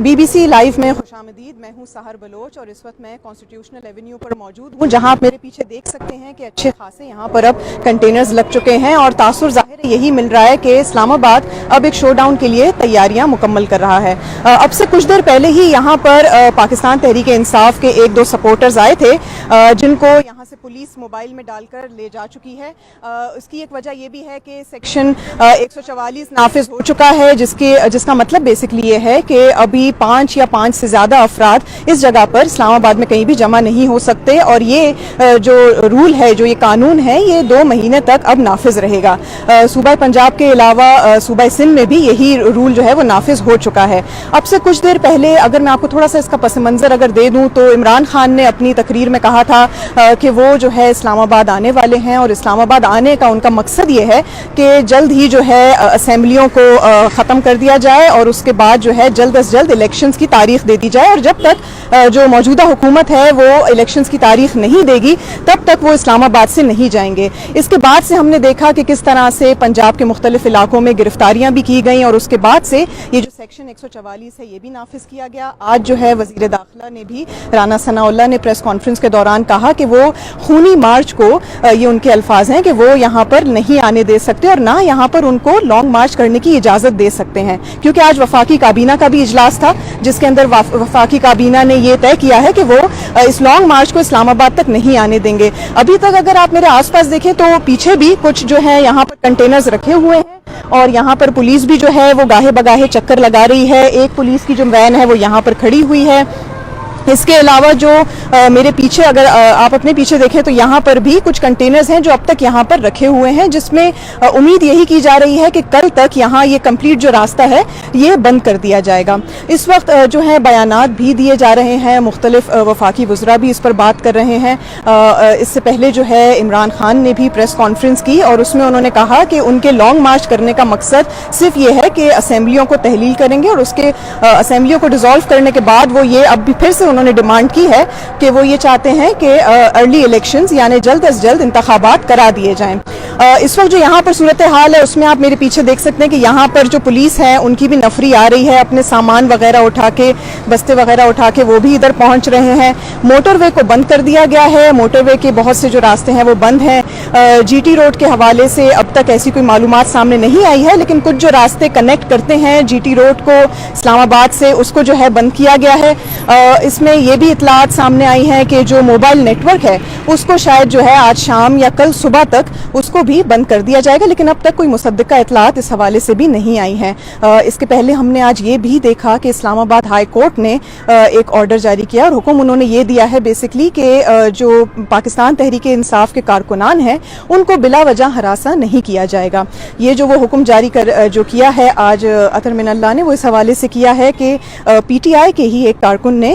BBC live میں خوش آمدید. میں ہوں سحر بلوچ اور اس وقت میں کانسٹیٹیوشنل ایونیو پر موجود ہوں, جہاں آپ میرے پیچھے دیکھ سکتے ہیں کہ اچھے خاصے یہاں پر اب کنٹینرز لگ چکے ہیں اور تاثر ظاہر یہی مل رہا ہے کہ اسلام آباد اب ایک شو ڈاؤن کے لیے تیاریاں مکمل کر رہا ہے. اب سے کچھ دیر پہلے ہی یہاں پر پاکستان تحریک انصاف کے ایک دو سپورٹرز آئے تھے جن کو یہاں سے پولیس موبائل میں ڈال کر لے جا چکی ہے. اس کی ایک وجہ یہ بھی ہے کہ سیکشن 144 نافذ ہو چکا ہے, جس کا مطلب بیسکلی یہ ہے کہ ابھی 5 یا 5 سے زیادہ افراد اس جگہ پر اسلام آباد میں کہیں بھی جمع نہیں ہو سکتے, اور یہ جو رول ہے, جو یہ قانون ہے, یہ 2 مہینے تک اب نافذ رہے گا. صوبہ پنجاب کے علاوہ صوبہ سندھ میں بھی یہی رول جو ہے وہ نافذ ہو چکا ہے. اب سے کچھ دیر پہلے اگر میں آپ کو تھوڑا سا اس کا پس منظر اگر دے دوں تو عمران خان نے اپنی تقریر میں کہا تھا کہ وہ جو ہے اسلام آباد آنے والے ہیں, اور اسلام آباد آنے کا ان کا مقصد یہ ہے کہ جلد ہی جو ہے اسمبلیوں کو ختم کر دیا جائے اور اس کے بعد جو ہے جلد از جلد الیکشنز کی تاریخ دے دی جائے, اور جب تک جو موجودہ حکومت ہے وہ الیکشنز کی تاریخ نہیں دے گی تب تک وہ اسلام آباد سے نہیں جائیں گے. اس کے بعد سے ہم نے دیکھا کہ کس طرح سے پنجاب کے مختلف علاقوں میں گرفتاریاں بھی کی گئیں, اور اس کے بعد سے یہ جو سیکشن 144 ہے یہ بھی نافذ کیا گیا. آج جو ہے وزیر داخلہ نے بھی, رانا ثناء اللہ نے پریس کانفرنس کے دوران کہا کہ وہ خونی مارچ کو, یہ ان کے الفاظ ہیں کہ وہ یہاں پر نہیں آنے دے سکتے اور نہ یہاں پر ان کو لانگ مارچ کرنے کی اجازت دے سکتے ہیں, کیونکہ آج وفاقی کابینہ کا بھی اجلاس تھا جس کے اندر وفاقی کابینہ نے یہ طے کیا ہے کہ وہ اس لانگ مارچ کو اسلام آباد تک نہیں آنے دیں گے. ابھی تک اگر آپ میرے آس پاس دیکھیں تو پیچھے بھی کچھ جو ہے یہاں پر کنٹینرز رکھے ہوئے ہیں, اور یہاں پر پولیس بھی جو ہے وہ گاہے بگاہے چکر لگا رہی ہے. ایک پولیس کی جو وین ہے وہ یہاں پر کھڑی ہوئی ہے. اس کے علاوہ جو میرے پیچھے اگر آپ اپنے پیچھے دیکھیں تو یہاں پر بھی کچھ کنٹینرز ہیں جو اب تک یہاں پر رکھے ہوئے ہیں, جس میں امید یہی کی جا رہی ہے کہ کل تک یہاں یہ کمپلیٹ جو راستہ ہے یہ بند کر دیا جائے گا. اس وقت جو ہے بیانات بھی دیے جا رہے ہیں, مختلف وفاقی وزراء بھی اس پر بات کر رہے ہیں. اس سے پہلے جو ہے عمران خان نے بھی پریس کانفرنس کی اور اس میں انہوں نے کہا کہ ان کے لانگ مارچ کرنے کا مقصد صرف یہ ہے کہ اسمبلیوں کو تحلیل کریں گے, اور اس کے اسمبلیوں کو ڈیزالو کرنے کے بعد وہ یہ اب بھی پھر سے انہوں نے ڈیمانڈ کی ہے کہ وہ یہ چاہتے ہیں کہ ارلی الیکشنز یعنی جلد از جلد انتخابات کرا دیے جائیں. اس وقت جو یہاں پر صورتحال ہے اس میں آپ میرے پیچھے دیکھ سکتے ہیں کہ یہاں پر جو پولیس ہے ان کی بھی نفری آ رہی ہے, اپنے سامان وغیرہ اٹھا کے, بستے وغیرہ اٹھا کے وہ بھی ادھر پہنچ رہے ہیں. موٹر وے کو بند کر دیا گیا ہے, موٹر وے کے بہت سے جو راستے ہیں وہ بند ہیں. جی ٹی روڈ کے حوالے سے اب تک ایسی کوئی معلومات سامنے نہیں آئی ہے, لیکن کچھ جو راستے کنیکٹ کرتے ہیں جی ٹی روڈ کو اسلام آباد سے اس کو جو ہے بند کیا گیا ہے. اس میں یہ بھی اطلاعات سامنے آئی ہیں کہ جو موبائل نیٹ ورک ہے اس کو شاید جو ہے آج شام یا کل صبح تک اس کو بھی بند کر دیا جائے گا, لیکن اب تک کوئی مصدقہ اطلاعات اس حوالے سے بھی نہیں آئی ہیں. اس کے پہلے ہم نے آج یہ بھی دیکھا کہ اسلام آباد ہائی کورٹ نے ایک آرڈر جاری کیا, اور حکم انہوں نے یہ دیا ہے بیسکلی کہ جو پاکستان تحریک انصاف کے کارکنان ہیں ان کو بلا وجہ ہراساں نہیں کیا جائے گا. یہ جو وہ حکم جاری جو کیا ہے آج اطہر من اللہ نے, وہ اس حوالے سے کیا ہے کہ پی ٹی آئی کے ہی ایک کارکن نے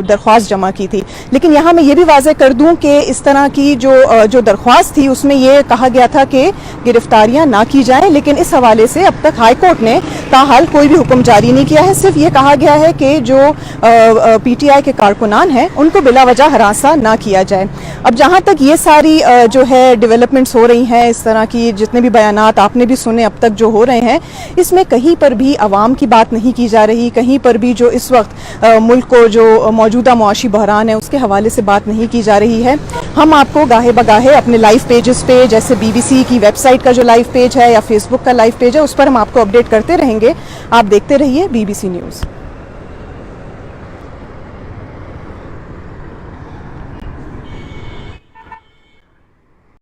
درخواست جمع کی تھی. لیکن یہاں میں یہ بھی واضح کر دوں کہ اس طرح کی جو درخواست تھی اس میں یہ کہا گیا تھا کہ گرفتاریاں نہ کی جائیں, لیکن اس حوالے سے اب تک ہائی کورٹ نے تاحال کوئی بھی حکم جاری نہیں کیا ہے. صرف یہ کہا گیا ہے کہ جو پی ٹی آئی کے کارکنان ہیں ان کو بلا وجہ ہراساں نہ کیا جائے. اب جہاں تک یہ ساری جو ہے ڈیولپمنٹس ہو رہی ہیں, اس طرح کی جتنے بھی بیانات آپ نے بھی سنے اب تک جو ہو رہے ہیں, اس میں کہیں پر بھی عوام کی بات نہیں کی جا رہی, کہیں پر بھی جو اس وقت ملک کو جو موجودہ معاشی بحران ہے اس کے حوالے سے بات نہیں کی جا رہی ہے. ہم آپ کو گاہے بگاہے اپنے لائیو پیجز پہ, جیسے BBC کی ویب سائٹ کا جو لائیو پیج ہے یا فیس بک کا لائیو پیج ہے, اس پر ہم آپ کو اپڈیٹ کرتے رہیں گے. آپ دیکھتے رہیے BBC نیوز.